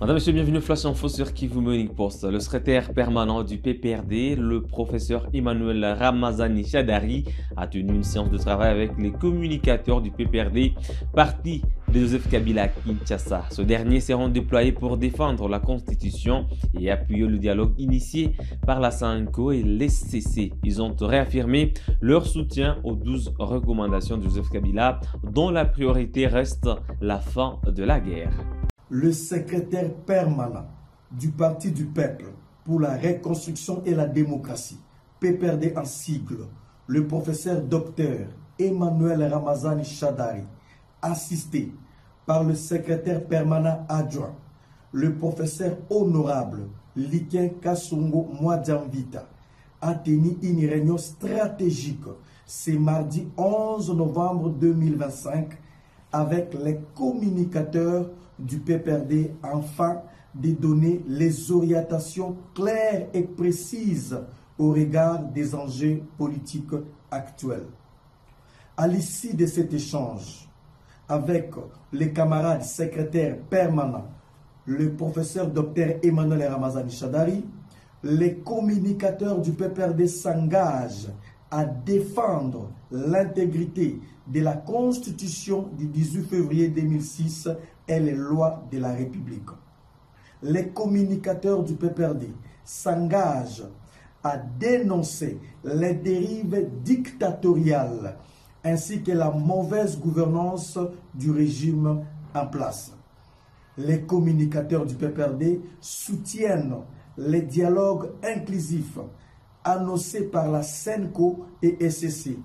Madame, Monsieur, bienvenue au Flash Info sur Kivu Morning Post. Le secrétaire permanent du PPRD, le professeur Emmanuel Ramazani Shadari, a tenu une séance de travail avec les communicateurs du PPRD, parti de Joseph Kabila à Kinshasa. Ce dernier s'est rendu déployé pour défendre la Constitution et appuyer le dialogue initié par la SANCO et l'SCC. Ils ont réaffirmé leur soutien aux 12 recommandations de Joseph Kabila, dont la priorité reste la fin de la guerre. Le secrétaire permanent du Parti du Peuple pour la reconstruction et la démocratie, PPRD en sigle, le professeur docteur Emmanuel Ramazani Shadari, assisté par le secrétaire permanent adjoint, le professeur honorable Liken Kasongo Mwadjamvita, a tenu une réunion stratégique ce mardi 11 novembre 2025 avec les communicateurs du PPRD afin de donner les orientations claires et précises au regard des enjeux politiques actuels. À l'issue de cet échange avec les camarades secrétaires permanents, le professeur Dr Emmanuel Ramazani Shadari, les communicateurs du PPRD s'engagent à défendre l'intégrité de la Constitution du 18 février 2006 et les lois de la République. Les communicateurs du PPRD s'engagent à dénoncer les dérives dictatoriales ainsi que la mauvaise gouvernance du régime en place. Les communicateurs du PPRD soutiennent les dialogues inclusifs annoncés par la SENCO et SCC,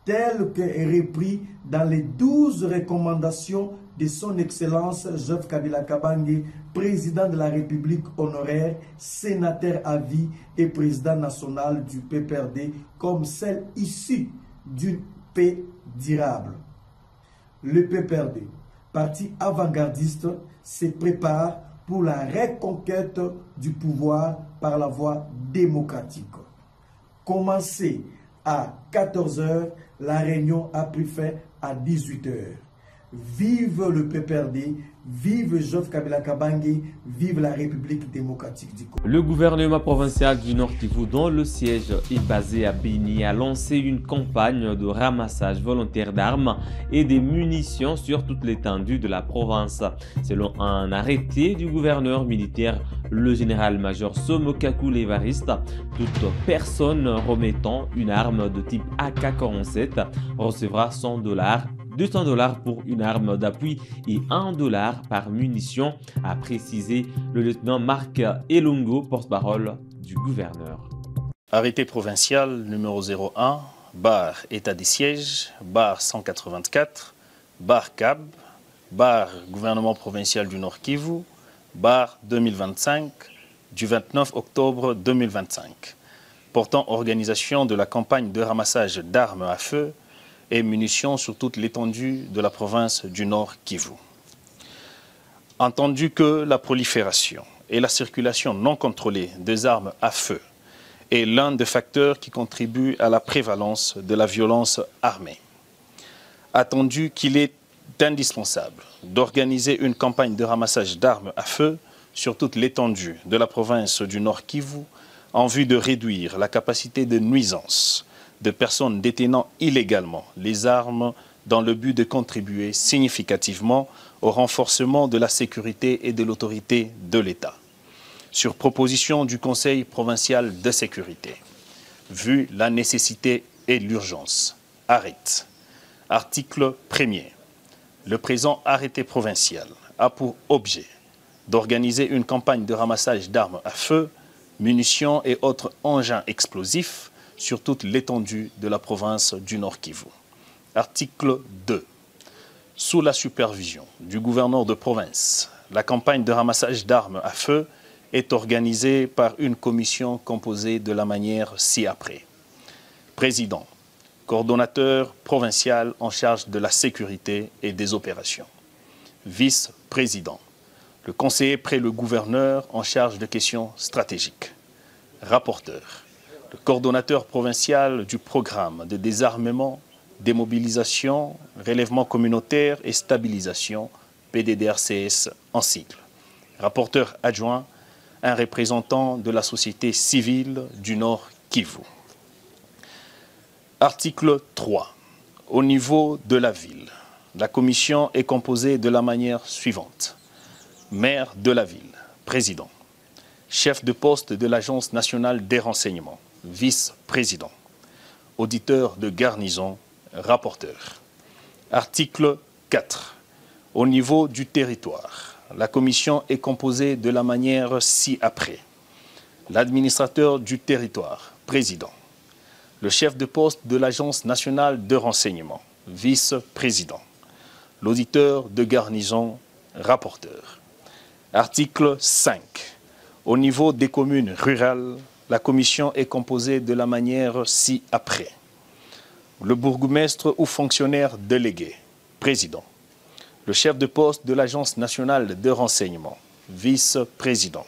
tel que repris dans les 12 recommandations de son Excellence Joseph Kabila Kabange, président de la République honoraire, sénateur à vie et président national du PPRD, comme celle issue d'une paix durable. Le PPRD, parti avant-gardiste, se prépare pour la reconquête du pouvoir par la voie démocratique. Commencé à 14 h, la réunion a pris fin à 18 h. Vive le PPRD, vive Joseph Kabila Kabange, vive la République démocratique du Congo. Le gouvernement provincial du Nord Kivu, dont le siège est basé à Béni, a lancé une campagne de ramassage volontaire d'armes et des munitions sur toute l'étendue de la province. Selon un arrêté du gouverneur militaire, le général-major Somokaku Levariste, toute personne remettant une arme de type AK-47 recevra $100, $200 pour une arme d'appui et $1 par munition, a précisé le lieutenant Marc Elongo, porte-parole du gouverneur. Arrêté provincial numéro 01, barre état des sièges, barre 184, barre CAB, barre gouvernement provincial du Nord Kivu, barre 2025 du 29 octobre 2025, portant organisation de la campagne de ramassage d'armes à feu et munitions sur toute l'étendue de la province du Nord Kivu. Entendu que la prolifération et la circulation non contrôlée des armes à feu est l'un des facteurs qui contribuent à la prévalence de la violence armée. Attendu qu'il est indispensable d'organiser une campagne de ramassage d'armes à feu sur toute l'étendue de la province du Nord Kivu en vue de réduire la capacité de nuisance de personnes détenant illégalement les armes dans le but de contribuer significativement au renforcement de la sécurité et de l'autorité de l'État. Sur proposition du Conseil provincial de sécurité, vu la nécessité et l'urgence, arrête. Article 1er. Le présent arrêté provincial a pour objet d'organiser une campagne de ramassage d'armes à feu, munitions et autres engins explosifs sur toute l'étendue de la province du Nord Kivu. Article 2. Sous la supervision du gouverneur de province, la campagne de ramassage d'armes à feu est organisée par une commission composée de la manière ci-après. Président, coordonnateur provincial en charge de la sécurité et des opérations. Vice-président, le conseiller près le gouverneur en charge de questions stratégiques. Rapporteur, le coordonnateur provincial du programme de désarmement, démobilisation, relèvement communautaire et stabilisation, PDDRCS en sigle. Rapporteur adjoint, un représentant de la société civile du Nord Kivu. Article 3. Au niveau de la ville, la commission est composée de la manière suivante. Maire de la ville, président. Chef de poste de l'Agence nationale des renseignements, vice-président. Auditeur de garnison, rapporteur. Article 4. Au niveau du territoire, la commission est composée de la manière ci-après. L'administrateur du territoire, président. Le chef de poste de l'Agence nationale de renseignement, vice-président. L'auditeur de garnison, rapporteur. Article 5. Au niveau des communes rurales, la commission est composée de la manière ci-après. Le bourgmestre ou fonctionnaire délégué, président. Le chef de poste de l'Agence nationale de renseignement, vice-président.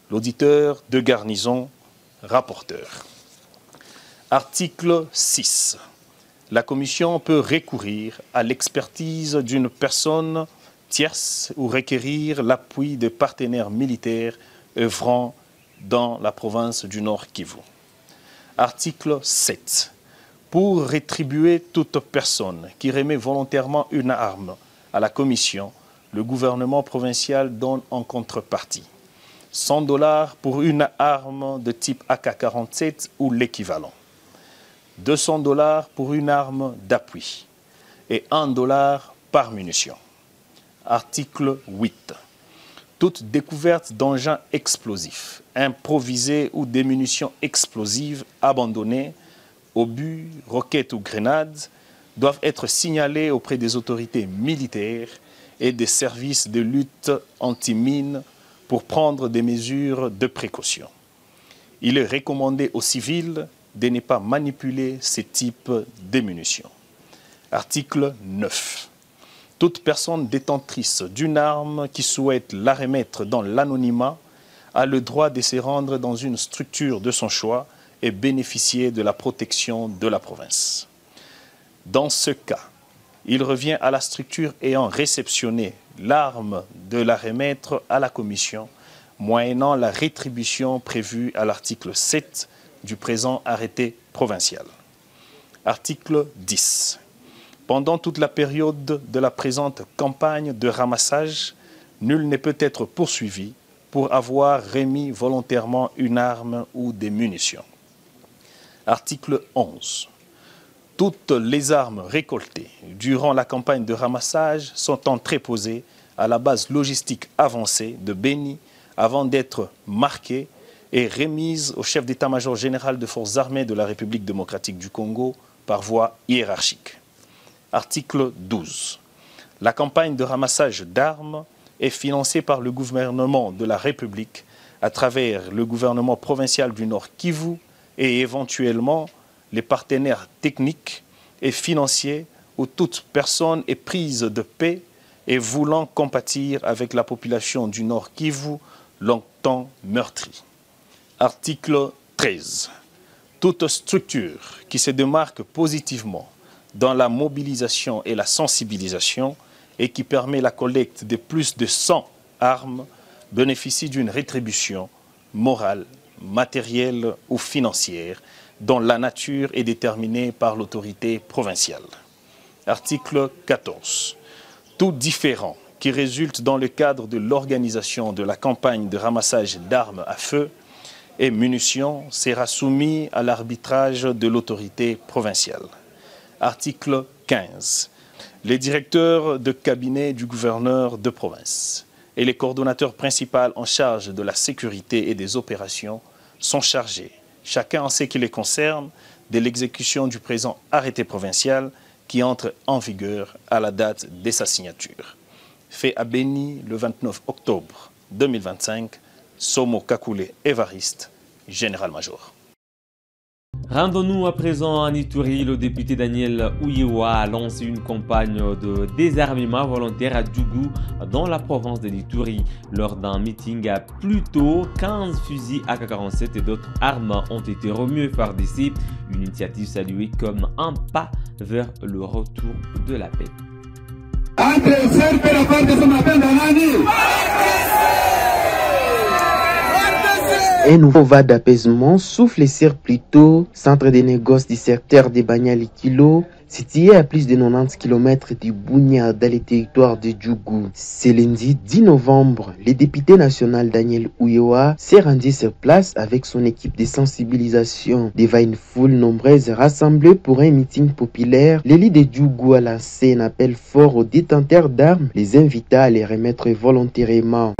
L'auditeur de garnison, rapporteur. Article 6. La commission peut recourir à l'expertise d'une personne tierce ou requérir l'appui de partenaires militaires œuvrant dans la province du Nord Kivu. Article 7. Pour rétribuer toute personne qui remet volontairement une arme à la commission, le gouvernement provincial donne en contrepartie $100 pour une arme de type AK-47 ou l'équivalent, $200 pour une arme d'appui et $1 par munition. Article 8. Toute découverte d'engins explosifs, improvisés ou des munitions explosives abandonnées, obus, roquettes ou grenades, doivent être signalées auprès des autorités militaires et des services de lutte anti-mines pour prendre des mesures de précaution. Il est recommandé aux civils de ne pas manipuler ces types de munitions. Article 9. Toute personne détentrice d'une arme qui souhaite la remettre dans l'anonymat a le droit de se rendre dans une structure de son choix et bénéficier de la protection de la province. Dans ce cas, il revient à la structure ayant réceptionné l'arme de la remettre à la commission, moyennant la rétribution prévue à l'article 7 du présent arrêté provincial. Article 10. Pendant toute la période de la présente campagne de ramassage, nul ne peut être poursuivi pour avoir remis volontairement une arme ou des munitions. Article 11. Toutes les armes récoltées durant la campagne de ramassage sont entreposées à la base logistique avancée de Beni avant d'être marquées et remises au chef d'état-major général des forces armées de la République démocratique du Congo par voie hiérarchique. Article 12. La campagne de ramassage d'armes est financée par le gouvernement de la République à travers le gouvernement provincial du Nord Kivu et éventuellement les partenaires techniques et financiers où toute personne est prise de paix et voulant compatir avec la population du Nord Kivu longtemps meurtrie. Article 13. Toute structure qui se démarque positivement dans la mobilisation et la sensibilisation et qui permet la collecte de plus de 100 armes bénéficie d'une rétribution morale, matérielle ou financière dont la nature est déterminée par l'autorité provinciale. Article 14. Tout différend qui résulte dans le cadre de l'organisation de la campagne de ramassage d'armes à feu et munitions sera soumis à l'arbitrage de l'autorité provinciale. Article 15. Les directeurs de cabinet du gouverneur de province et les coordonnateurs principaux en charge de la sécurité et des opérations sont chargés, chacun en ce qui les concerne, de l'exécution du présent arrêté provincial qui entre en vigueur à la date de sa signature. Fait à Beni le 29 octobre 2025, Somo Kakule Évariste, général-major. Rendons-nous à présent en Ituri. Le député Daniel Ouyewa a lancé une campagne de désarmement volontaire à Djougou dans la province de l'Ituri. Lors d'un meeting à plus tôt, 15 fusils AK-47 et d'autres armes ont été remués par DC. Une initiative saluée comme un pas vers le retour de la paix. Un nouveau vent d'apaisement souffle sur Plito, centre de négoces du secteur de Banyali-Kilo, situé à plus de 90 km du Bunia dans le territoire de Djougou. Ce lundi 10 novembre, le député national Daniel Ouyewa s'est rendu sur place avec son équipe de sensibilisation. Devant une foule nombreuse rassemblée pour un meeting populaire, l'élite de Djougou a lancé un appel fort aux détenteurs d'armes, les invitant à les remettre volontairement.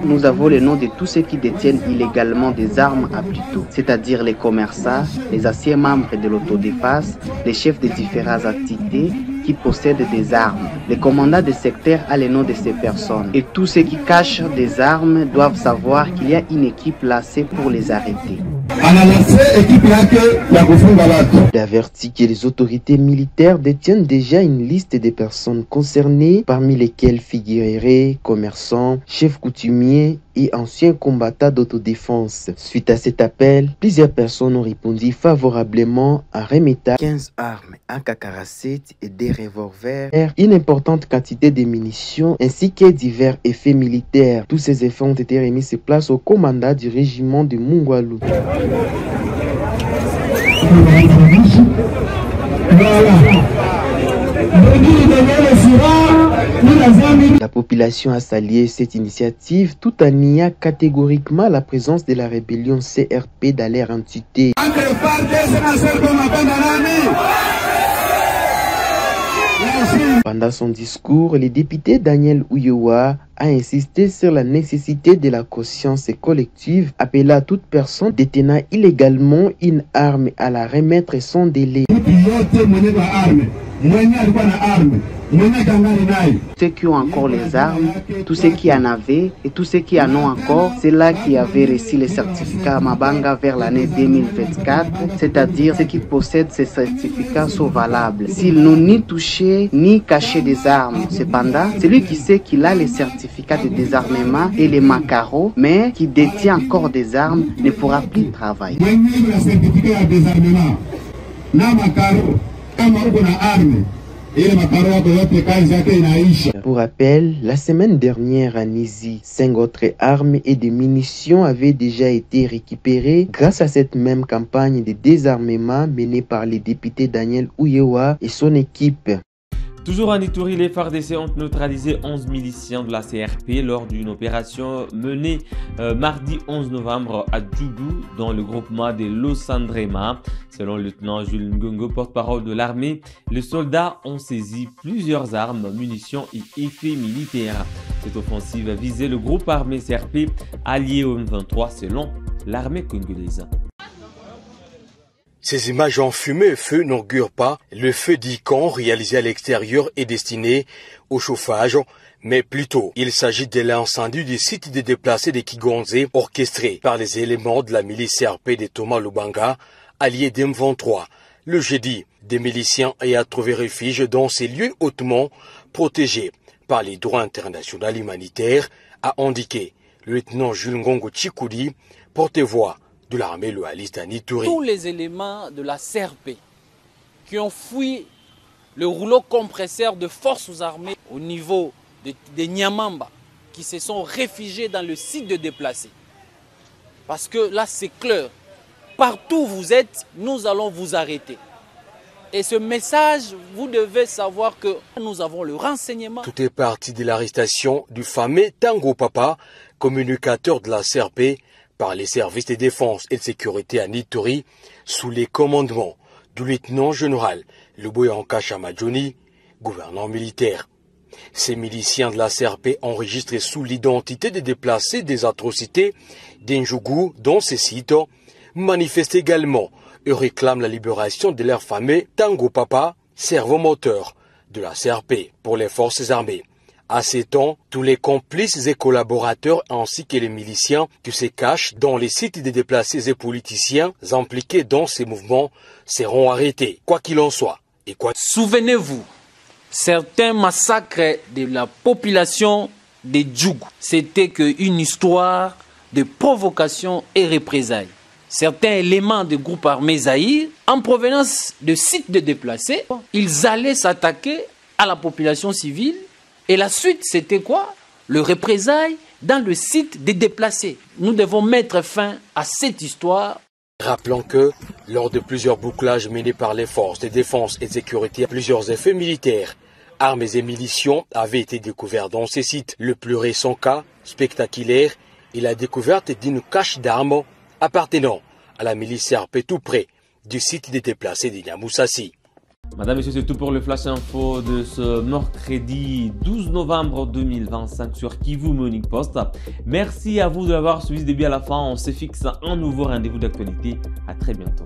Nous avons le nom de tous ceux qui détiennent illégalement des armes à Plito, c'est-à-dire les commerçants, les anciens membres de l'autodéfense, les chefs de différentes entités qui possèdent des armes. Le commandant des secteurs a le nom de ces personnes. Et tous ceux qui cachent des armes doivent savoir qu'il y a une équipe lancée pour les arrêter. Il avertit que les autorités militaires détiennent déjà une liste des personnes concernées, parmi lesquelles figureraient commerçants, chefs coutumiers et anciens combattants d'autodéfense. Suite à cet appel, plusieurs personnes ont répondu favorablement en remettant 15 armes, un AK-47 et des revolvers, une importante quantité de munitions ainsi que divers effets militaires. Tous ces effets ont été remis sur place au commandant du régiment de Mungwalu. La population a salué cette initiative tout en niant catégoriquement la présence de la rébellion CRP dans leur entité. Pendant son discours, le député Daniel Ouyewa a insisté sur la nécessité de la conscience collective, appelant à toute personne détenant illégalement une arme à la remettre sans délai. Ceux qui ont encore les armes, tous ceux qui en avaient et tous ceux qui en ont encore, c'est là qui avaient reçu les certificats Mabanga vers l'année 2024, c'est-à-dire ceux qui possèdent ces certificats sont valables. S'ils n'ont ni touché ni caché des armes, cependant, celui qui sait qu'il a les certificats de désarmement et les macaros, mais qui détient encore des armes, ne pourra plus travailler. Pour rappel, la semaine dernière à Nizi, 5 autres armes et des munitions avaient déjà été récupérées grâce à cette même campagne de désarmement menée par le député Daniel Ouyewa et son équipe. Toujours en Ituri, les FARDC ont neutralisé 11 miliciens de la CRP lors d'une opération menée mardi 11 novembre à Djougou dans le groupement de Losandrema. Selon le lieutenant Jules Ngongo, porte-parole de l'armée, les soldats ont saisi plusieurs armes, munitions et effets militaires. Cette offensive visait le groupe armé CRP allié au M23 selon l'armée congolaise. Ces images enfumées et feu n'augurent pas le feu d'Ican réalisé à l'extérieur et destiné au chauffage, mais plutôt il s'agit de l'incendie du site de déplacés de Kigonze orchestré par les éléments de la milice CRP de Thomas Lubanga, allié d'M23. Le jeudi, des miliciens ayant trouvé refuge dans ces lieux hautement protégés par les droits internationaux humanitaires, a indiqué le lieutenant Jules Ngongo Chikoudi, porte-voix de l'armée loyaliste à Ituri. Tous les éléments de la CRP qui ont fui le rouleau compresseur de forces armées au niveau de Nyamamba, qui se sont réfugiés dans le site de déplacés. Parce que là, c'est clair. Partout où vous êtes, nous allons vous arrêter. Et ce message, vous devez savoir que nous avons le renseignement. Tout est parti de l'arrestation du fameux Tango Papa, communicateur de la CRP, par les services de défense et de sécurité à Ituri, sous les commandements du lieutenant-général Luboyanka Chamadjoni, gouverneur militaire. Ces miliciens de la CRP enregistrés sous l'identité des déplacés des atrocités d'Njougou dans ces sites manifestent également et réclament la libération de leur fameux Tango Papa, servomoteur de la CRP pour les forces armées. À ces temps, tous les complices et collaborateurs ainsi que les miliciens qui se cachent dans les sites des déplacés et politiciens impliqués dans ces mouvements seront arrêtés, quoi qu'il en soit. Souvenez-vous, certains massacres de la population de Djougou, c'était qu'une histoire de provocation et représailles. Certains éléments du groupe armé Zaïre, en provenance de sites de déplacés, ils allaient s'attaquer à la population civile. Et la suite, c'était quoi? le représailles dans le site des déplacés. Nous devons mettre fin à cette histoire. Rappelons que, lors de plusieurs bouclages menés par les forces de défense et de sécurité, plusieurs effets militaires, armes et munitions avaient été découverts dans ces sites. Le plus récent cas, spectaculaire, est la découverte d'une cache d'armes appartenant à la milice CRP tout près du site des déplacés de Niamoussassi. Madame, Messieurs, c'est tout pour le Flash Info de ce mercredi 12 novembre 2025 sur Kivu Morning Post. Merci à vous de l'avoir suivi du début à la fin. On se fixe un nouveau rendez-vous d'actualité. À très bientôt.